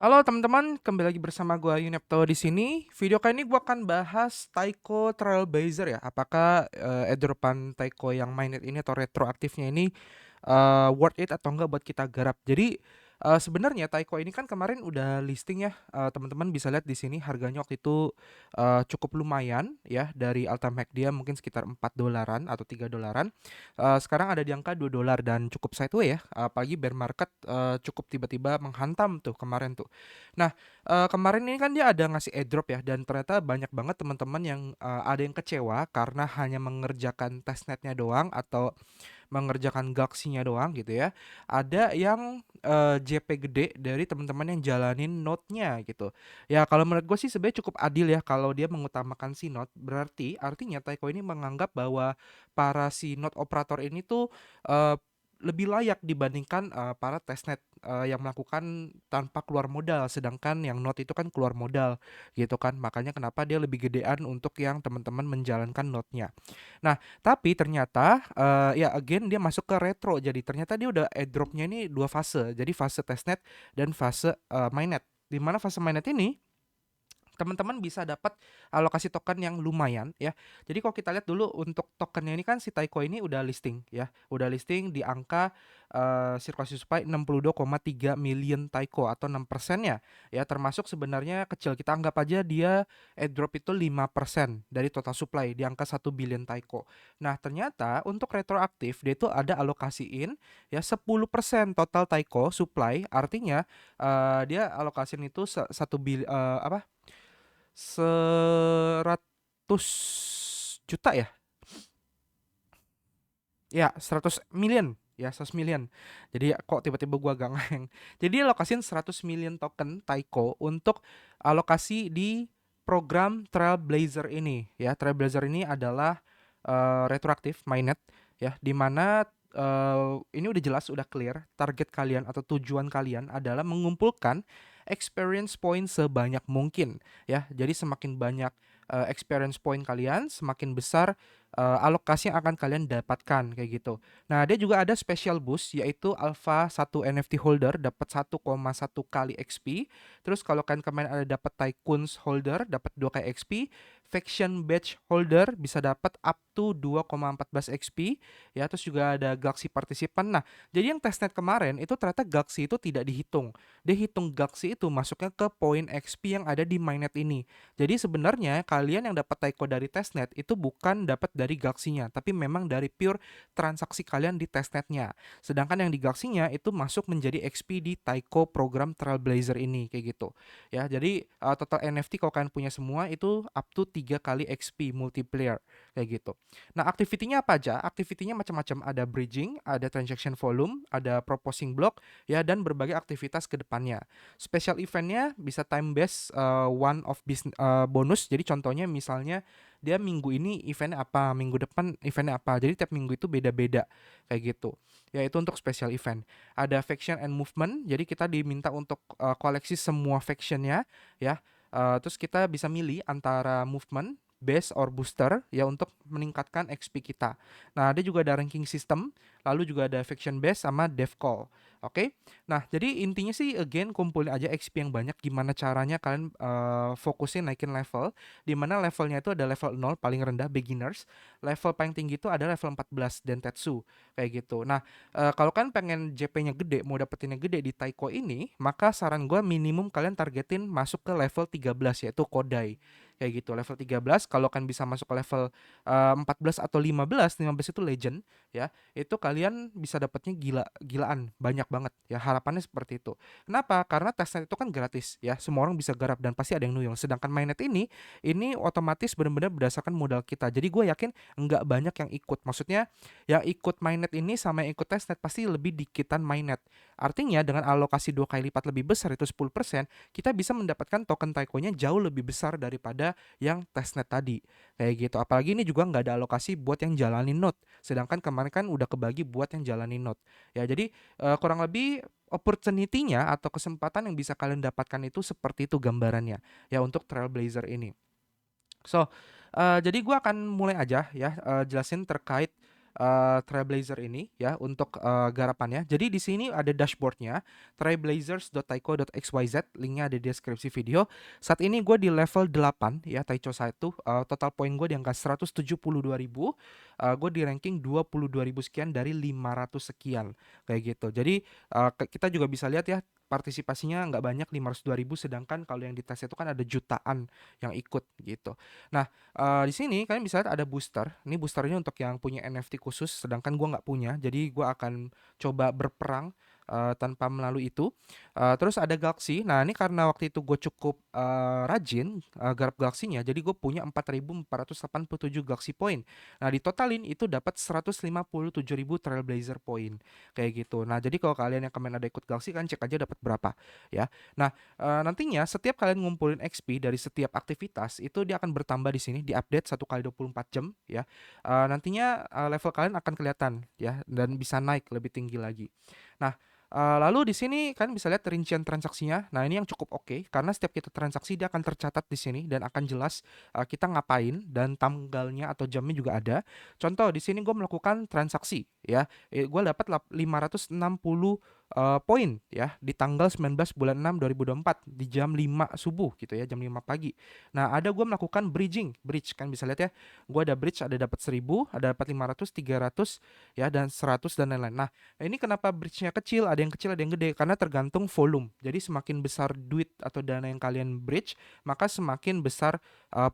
Halo teman-teman, kembali lagi bersama gua Yunepto di sini. Video kali ini gua akan bahas Taiko Trailblazer ya. Apakah airdropan Taiko yang mainnet ini atau retroaktifnya ini worth it atau enggak buat kita garap. Jadi sebenarnya Taiko ini kan kemarin udah listing ya. Teman-teman bisa lihat di sini harganya waktu itu cukup lumayan ya, dari Altamax dia mungkin sekitar $4 atau $3. Sekarang ada di angka $2 dan cukup sideways ya. Apalagi bear market cukup tiba-tiba menghantam tuh kemarin tuh. Nah, kemarin ini kan dia ada ngasih airdrop ya, dan ternyata banyak banget teman-teman yang ada yang kecewa karena hanya mengerjakan testnetnya doang atau mengerjakan Galaxy-nya doang gitu ya. Ada yang JP gede dari teman-teman yang jalanin node-nya gitu. Ya kalau menurut gue sih sebenarnya cukup adil ya kalau dia mengutamakan si node. Berarti artinya Taiko ini menganggap bahwa para si node operator ini tuh eh, lebih layak dibandingkan para testnet yang melakukan tanpa keluar modal, sedangkan yang node itu kan keluar modal gitu kan. Makanya kenapa dia lebih gedean untuk yang teman-teman menjalankan node-nya. Nah, tapi ternyata ya again dia masuk ke retro. Jadi ternyata dia udah airdropnya ini dua fase. Jadi fase testnet dan fase mainnet. Di mana fase mainnet ini teman-teman bisa dapat alokasi token yang lumayan ya. Jadi kalau kita lihat dulu untuk tokennya ini kan si Taiko ini udah listing ya. Udah listing di angka circulation supply 62,3 million Taiko atau 6%-nya ya, termasuk sebenarnya kecil. Kita anggap aja dia airdrop itu 5% dari total supply di angka 1 billion Taiko. Nah, ternyata untuk retroaktif dia itu ada alokasiin ya 10% total Taiko supply. Artinya dia alokasiin itu 100 juta ya? Ya, 100 million. Ya, 100 million. Jadi kok tiba-tiba gua gak ngeheng. Jadi alokasiin 100 million token Taiko untuk alokasi di program Trailblazer ini. Ya, Trailblazer ini adalah retroaktif mainnet ya, di mana ini udah jelas, udah clear target kalian atau tujuan kalian adalah mengumpulkan experience point sebanyak mungkin ya. Jadi semakin banyak experience point kalian, semakin besar alokasi yang akan kalian dapatkan kayak gitu. Nah, dia juga ada special boost yaitu Alpha 1 NFT holder dapat 1,1 kali XP. Terus kalau kalian kemarin ada dapat Tycoons holder dapat 2 kali XP. Faction Badge holder bisa dapat up to 2,14 XP ya. Terus juga ada Galaxy Participant. Nah, jadi yang testnet kemarin itu ternyata Galaxy itu tidak dihitung. Dia hitung Galaxy itu masuknya ke poin XP yang ada di mainnet ini. Jadi sebenarnya kalian yang dapat Taiko dari testnet itu bukan dapat dari Galaxy-nya, tapi memang dari pure transaksi kalian di testnetnya. Sedangkan yang di Galaxy-nya itu masuk menjadi XP di Taiko program Trailblazer ini kayak gitu. Ya, jadi total NFT kalau kalian punya semua itu up to 3 kali XP multiplayer kayak gitu. Nah, activity-nya apa aja? Activity-nya macam-macam, ada bridging, ada transaction volume, ada proposing block ya, dan berbagai aktivitas ke depannya. Special eventnya bisa time based one of business bonus. Jadi contohnya misalnya dia minggu ini eventnya apa, minggu depan eventnya apa. Jadi tiap minggu itu beda-beda kayak gitu. Ya itu untuk special event. Ada faction and movement. Jadi kita diminta untuk koleksi semua factionnya ya. Terus kita bisa milih antara movement, base or booster ya untuk meningkatkan XP kita. Nah, ada juga ada ranking system, lalu juga ada faction base sama dev call. Oke. Nah, jadi intinya sih again kumpulin aja XP yang banyak. Gimana caranya kalian fokusin naikin level, di mana levelnya itu ada level 0 paling rendah beginners, level paling tinggi itu ada level 14 Dentetsu kayak gitu. Nah, kalau kalian pengen JP-nya gede, mau dapetinnya gede di Taiko ini, maka saran gue minimum kalian targetin masuk ke level 13 yaitu Kodai. Kayak gitu, level 13 kalau kalian bisa masuk ke level 14 atau 15, 15 itu legend ya. Itu kalian bisa dapatnya gila-gilaan, banyak banget ya, harapannya seperti itu. Kenapa? Karena testnet itu kan gratis ya, semua orang bisa garap dan pasti ada yang nuyung. Sedangkan mainnet ini otomatis benar-benar berdasarkan modal kita. Jadi gue yakin nggak banyak yang ikut. Maksudnya yang ikut mainnet ini sama yang ikut testnet pasti lebih dikitan mainnet. Artinya dengan alokasi 2 kali lipat lebih besar itu 10%, kita bisa mendapatkan token Taiko-nya jauh lebih besar daripada yang testnet tadi. Kayak gitu. Apalagi ini juga nggak ada alokasi buat yang jalanin node. Sedangkan kemarin kan udah kebagi buat yang jalanin node. Ya, jadi kurang lebih opportunity-nya atau kesempatan yang bisa kalian dapatkan itu seperti itu gambarannya ya untuk Trailblazer ini. So, jadi gue akan mulai aja ya jelasin terkait Trailblazer ini ya untuk garapannya. Jadi di sini ada dashboardnya, trailblazers.taiko.xyz, linknya ada di deskripsi video. Saat ini gue di level 8 ya, Taicho 1, total poin gue di angka 172.000, gue di ranking 22.000 sekian dari 500 sekian kayak gitu. Jadi kita juga bisa lihat ya, partisipasinya nggak banyak, 502.000, sedangkan kalau yang dites itu kan ada jutaan yang ikut gitu. Nah, di sini kalian bisa lihat ada booster. Ini boosternya untuk yang punya NFT khusus, sedangkan gua nggak punya. Jadi gua akan coba berperang tanpa melalui itu. Terus ada Galaxy. Nah, ini karena waktu itu gue cukup rajin garap Galaxinya, jadi gue punya 4.487 Galaxy Point. Nah, ditotalin itu dapat 157.000 Trailblazer Point kayak gitu. Nah, jadi kalau kalian yang kemarin ada ikut Galaxy kan cek aja dapat berapa ya. Nah, nantinya setiap kalian ngumpulin XP dari setiap aktivitas itu dia akan bertambah di sini, diupdate 1 kali 24 jam ya. Nantinya level kalian akan kelihatan ya, dan bisa naik lebih tinggi lagi. Nah, lalu di sini kalian bisa lihat rincian transaksinya. Nah, ini yang cukup oke karena setiap kita transaksi dia akan tercatat di sini dan akan jelas kita ngapain, dan tanggalnya atau jamnya juga ada. Contoh di sini gue melakukan transaksi ya. Gue dapat 560 poin ya di tanggal 19 bulan 6 2024 di jam 5 subuh gitu ya, jam 5 pagi. Nah, ada gue melakukan bridge kan bisa lihat ya. Gue ada bridge, ada dapat 1000, ada dapat 500, 300 ya, dan 100 dan lain-lain. Nah, ini kenapa bridge-nya kecil, ada yang kecil, ada yang gede, karena tergantung volume. Jadi semakin besar duit atau dana yang kalian bridge, maka semakin besar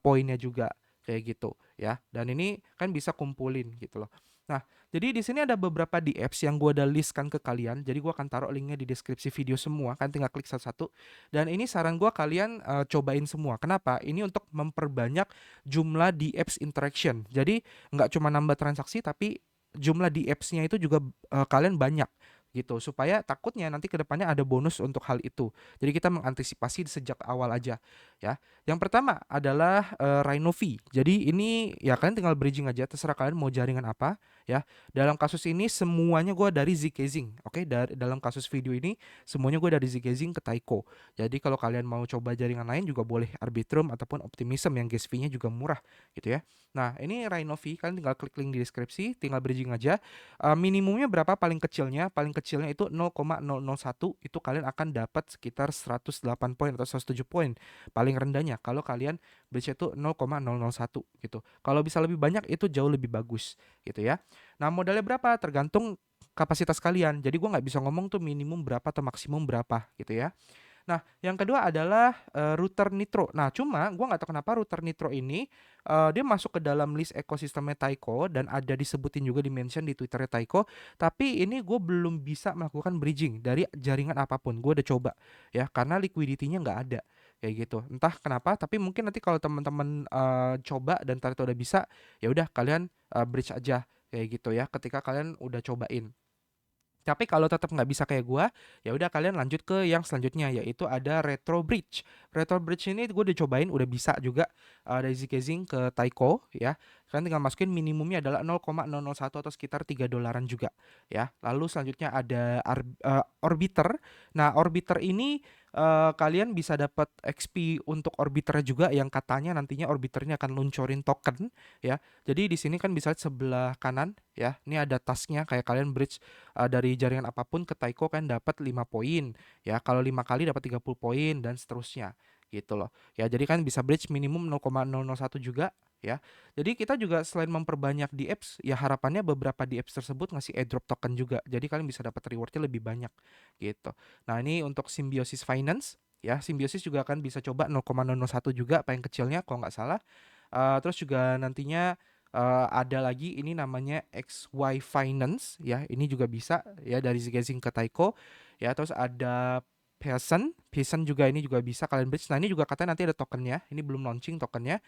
poinnya juga kayak gitu ya. Dan ini kan bisa kumpulin gitu loh. Nah, jadi di sini ada beberapa di apps yang gue udah listkan ke kalian. Jadi gue akan taruh linknya di deskripsi video semua. Kan tinggal klik satu-satu. Dan ini saran gue kalian cobain semua. Kenapa? Ini untuk memperbanyak jumlah di apps interaction. Jadi nggak cuma nambah transaksi, tapi jumlah di apps-nya itu juga kalian banyak gitu, supaya takutnya nanti kedepannya ada bonus untuk hal itu. Jadi kita mengantisipasi sejak awal aja ya. Yang pertama adalah Rhino V. Jadi ini ya kalian tinggal bridging aja, terserah kalian mau jaringan apa ya. Dalam kasus ini semuanya gue dari Zcasing. Oke, dari dalam kasus video ini semuanya gue dari Zcasing ke Taiko. Jadi kalau kalian mau coba jaringan lain juga boleh, Arbitrum ataupun Optimism yang gas fee-nya juga murah gitu ya. Nah, ini Rhino V, kalian tinggal klik link di deskripsi, tinggal bridging aja. Minimumnya berapa? Paling kecilnya itu 0,001, itu kalian akan dapat sekitar 108 poin atau 107 poin. Paling rendahnya kalau kalian bridge itu 0,001 gitu. Kalau bisa lebih banyak itu jauh lebih bagus gitu ya. Nah, modalnya berapa? Tergantung kapasitas kalian. Jadi gua nggak bisa ngomong tuh minimum berapa atau maksimum berapa gitu ya. Nah, yang kedua adalah router Nitro. Nah, cuma gue nggak tahu kenapa router Nitro ini dia masuk ke dalam list ekosistemnya Taiko dan ada disebutin juga di mention di Twitternya Taiko. Tapi ini gue belum bisa melakukan bridging dari jaringan apapun. Gue udah coba ya, karena liquidity-nya nggak ada kayak gitu. Entah kenapa, tapi mungkin nanti kalau teman-teman coba dan ternyata udah bisa, ya udah kalian bridge aja kayak gitu ya. Ketika kalian udah cobain. Tapi kalau tetap nggak bisa kayak gua, ya udah kalian lanjut ke yang selanjutnya, yaitu ada Retro Bridge. Retro Bridge ini gue udah cobain, udah bisa juga dari Zcasing ke Taiko ya. Kalian tinggal masukin minimumnya adalah 0,001 atau sekitar 3 dolaran juga ya. Lalu selanjutnya ada Orbiter. Nah, Orbiter ini kalian bisa dapat XP untuk Orbiternya juga, yang katanya nantinya Orbiternya akan luncurin token ya. Jadi di sini kan bisa lihat sebelah kanan ya. Ini ada tasknya, kayak kalian bridge dari jaringan apapun ke Taiko kan dapat 5 poin ya. Kalau 5 kali dapat 30 poin dan seterusnya gitu loh. Ya, jadi kan bisa bridge minimum 0,001 juga ya. Jadi kita juga selain memperbanyak di apps, ya harapannya beberapa di apps tersebut ngasih airdrop token juga. Jadi kalian bisa dapat rewardnya lebih banyak gitu. Nah, ini untuk Symbiosis Finance ya. Symbiosis juga kan bisa coba 0,001 juga paling kecilnya kalau nggak salah. Terus juga nantinya ada lagi ini namanya XY Finance ya, ini juga bisa ya dari Zcasing ke Taiko ya. Terus ada Peasant juga, ini juga bisa kalian bridge. Nah, ini juga katanya nanti ada tokennya, ini belum launching tokennya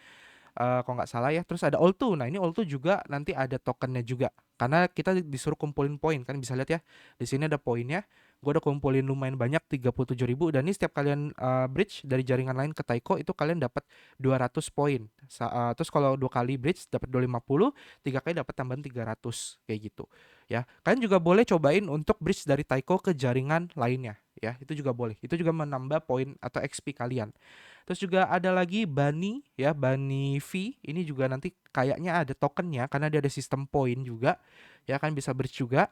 kalau nggak salah ya. Terus ada All2. Nah, ini All2 juga nanti ada tokennya juga. Karena kita disuruh kumpulin poin kan, bisa lihat ya. Di sini ada poinnya. Gue udah kumpulin lumayan banyak, 37.000, dan ini setiap kalian bridge dari jaringan lain ke Taiko itu kalian dapat 200 poin. Terus kalau 2 kali bridge dapat 250, 3 kali dapat tambahan 300 kayak gitu. Ya, kalian juga boleh cobain untuk bridge dari Taiko ke jaringan lainnya ya. Itu juga boleh. Itu juga menambah poin atau XP kalian. Terus juga ada lagi Bunny ya, Bunny V. Ini juga nanti kayaknya ada tokennya karena dia ada sistem poin juga. Ya kan bisa bridge juga.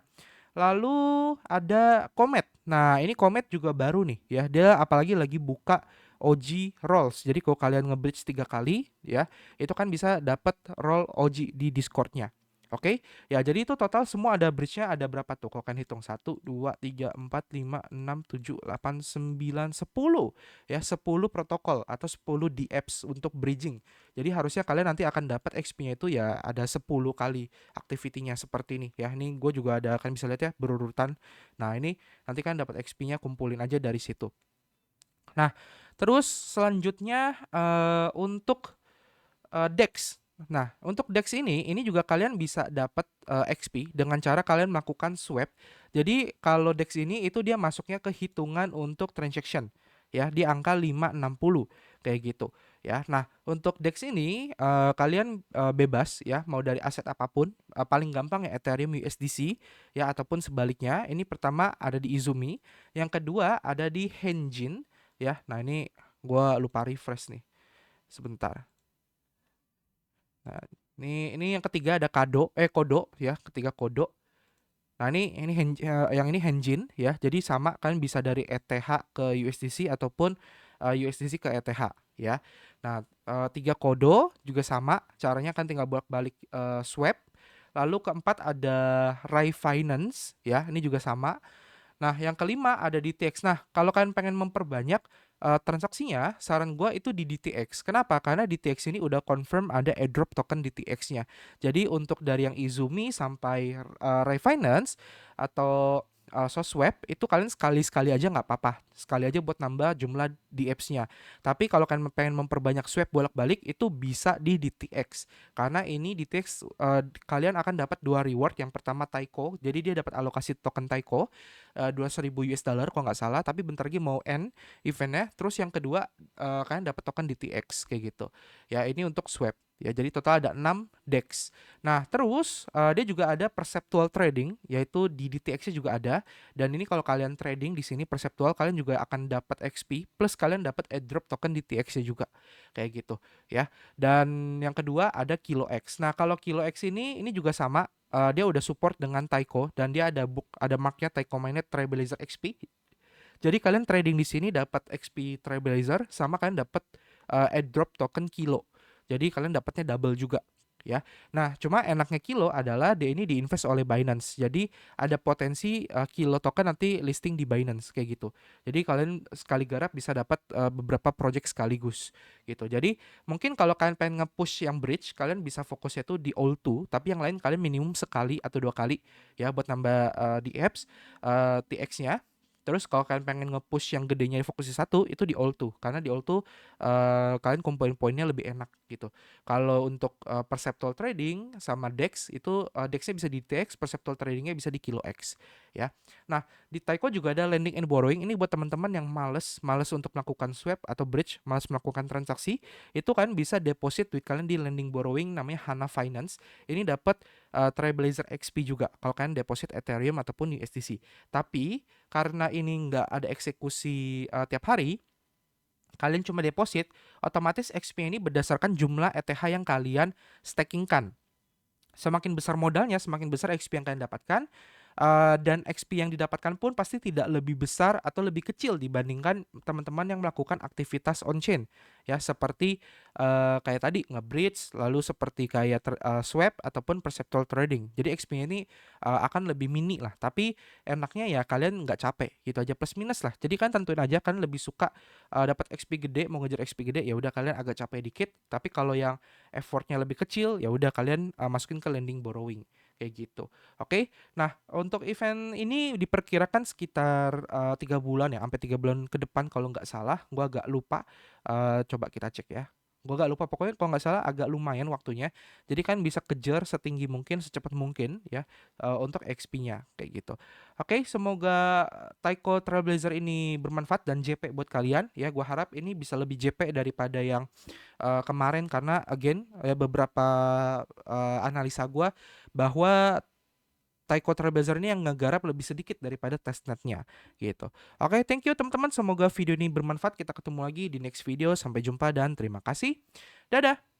Lalu ada Comet. Nah, ini Comet juga baru nih ya. Dia apalagi lagi buka OG rolls. Jadi kalau kalian nge-bridge 3 kali ya, itu kan bisa dapat roll OG di Discord-nya. Oke, ya jadi itu total semua ada bridge-nya ada berapa tuh? Kalau kalian hitung 1, 2, 3, 4, 5, 6, 7, 8, 9, 10. Ya, 10 protokol atau 10 DApps untuk bridging. Jadi harusnya kalian nanti akan dapat XP-nya itu ya ada 10 kali activity-nya seperti ini ya. Ini gue juga ada kan bisa lihat ya berurutan. Nah, ini nanti kan dapat XP-nya kumpulin aja dari situ. Nah, terus selanjutnya untuk DEX. Nah, untuk DEX ini juga kalian bisa dapat XP dengan cara kalian melakukan swap. Jadi kalau DEX ini itu dia masuknya ke hitungan untuk transaction ya di angka 560 kayak gitu ya. Nah, untuk DEX ini kalian bebas ya mau dari aset apapun. Paling gampang ya Ethereum USDC ya ataupun sebaliknya. Ini pertama ada di Izumi, yang kedua ada di Henjin ya. Nah, ini gua lupa refresh nih. Sebentar. Nah, ini yang ketiga ada Kodo ya, ketiga Kodo. Nah, yang ini Henjin ya. Jadi sama kan bisa dari ETH ke USDC ataupun USDC ke ETH ya. Nah, tiga Kodo juga sama, caranya kan tinggal bolak-balik swap. Lalu keempat ada Rai Finance ya, ini juga sama. Nah, yang kelima ada DTX. Nah, kalau kalian pengen memperbanyak transaksinya, saran gue itu di DTX. Kenapa? Karena DTX ini udah confirm ada airdrop token DTX-nya. Jadi untuk dari yang Izumi sampai Refinance atau Soswap itu kalian sekali-sekali aja nggak apa-apa. Sekali aja buat nambah jumlah DApps-nya. Tapi kalau kalian pengen memperbanyak swap bolak-balik itu bisa di DTX. Karena ini DTX kalian akan dapat dua reward. Yang pertama Taiko, jadi dia dapat alokasi token Taiko 2.000 US dollar kalau nggak salah, tapi bentar lagi mau end eventnya. Terus yang kedua kalian dapat token DTX kayak gitu ya. Ini untuk swap ya, jadi total ada 6 DEX. Nah, terus dia juga ada perceptual trading, yaitu di DTX-nya juga ada. Dan ini kalau kalian trading di sini perceptual, kalian juga akan dapat XP plus kalian dapat airdrop token DTX-nya juga kayak gitu ya. Dan yang kedua ada Kilo X. Nah, kalau Kilo X ini juga sama. Dia udah support dengan Taiko dan dia ada marknya Taiko Mainnet Trailblazer XP. Jadi kalian trading di sini dapat XP Trailblazer sama kalian dapat airdrop token Kilo. Jadi kalian dapatnya double juga ya. Nah, cuma enaknya Kilo adalah dia ini diinvest oleh Binance. Jadi ada potensi Kilo token nanti listing di Binance kayak gitu. Jadi kalian sekali garap bisa dapat beberapa project sekaligus gitu. Jadi mungkin kalau kalian pengen nge-push yang bridge, kalian bisa fokusnya tuh di all 2, tapi yang lain kalian minimum sekali atau 2 kali ya buat nambah di apps TX-nya. Terus kalau kalian pengen nge-push yang gedenya fokus di satu, itu di all 2. Karena di all 2 kalian kumpulin poinnya lebih enak gitu. Kalau untuk perceptual trading sama DEX itu DEX-nya bisa di DEX, perceptual tradingnya bisa di Kilo X ya. Nah, di Taiko juga ada lending and borrowing. Ini buat teman-teman yang males untuk melakukan swap atau bridge, males melakukan transaksi, itu kan bisa deposit duit kalian di lending borrowing namanya Hana Finance. Ini dapat Trailblazer XP juga kalau kalian deposit Ethereum ataupun USDC. Tapi karena ini nggak ada eksekusi tiap hari, kalian cuma deposit, otomatis XP ini berdasarkan jumlah ETH yang kalian stakingkan. Semakin besar modalnya, semakin besar XP yang kalian dapatkan. Dan XP yang didapatkan pun pasti tidak lebih besar atau lebih kecil dibandingkan teman-teman yang melakukan aktivitas on-chain ya, seperti kayak tadi nge-bridge, lalu seperti kayak swap ataupun perceptual trading. Jadi XP ini akan lebih mini lah, tapi enaknya ya kalian nggak capek gitu aja, plus minus lah. Jadi kan tentuin aja kan lebih suka dapat XP gede, mau ngejar XP gede ya udah kalian agak capek dikit, tapi kalau yang effortnya lebih kecil ya udah kalian masukin ke lending borrowing kayak gitu. Oke. Nah, untuk event ini diperkirakan sekitar 3 bulan ya, sampai 3 bulan ke depan kalau nggak salah. Gua agak lupa. Coba kita cek ya. Gua agak lupa. Pokoknya kalau nggak salah agak lumayan waktunya. Jadi kan bisa kejar setinggi mungkin, secepat mungkin ya untuk XP-nya kayak gitu. Oke, semoga Taiko Trailblazer ini bermanfaat dan JP buat kalian ya. Gua harap ini bisa lebih JP daripada yang kemarin karena again ya beberapa analisa gua bahwa Taiko Trailblazer ini yang ngegarap lebih sedikit daripada testnetnya gitu. Oke, thank you teman-teman. Semoga video ini bermanfaat. Kita ketemu lagi di next video. Sampai jumpa dan terima kasih. Dadah.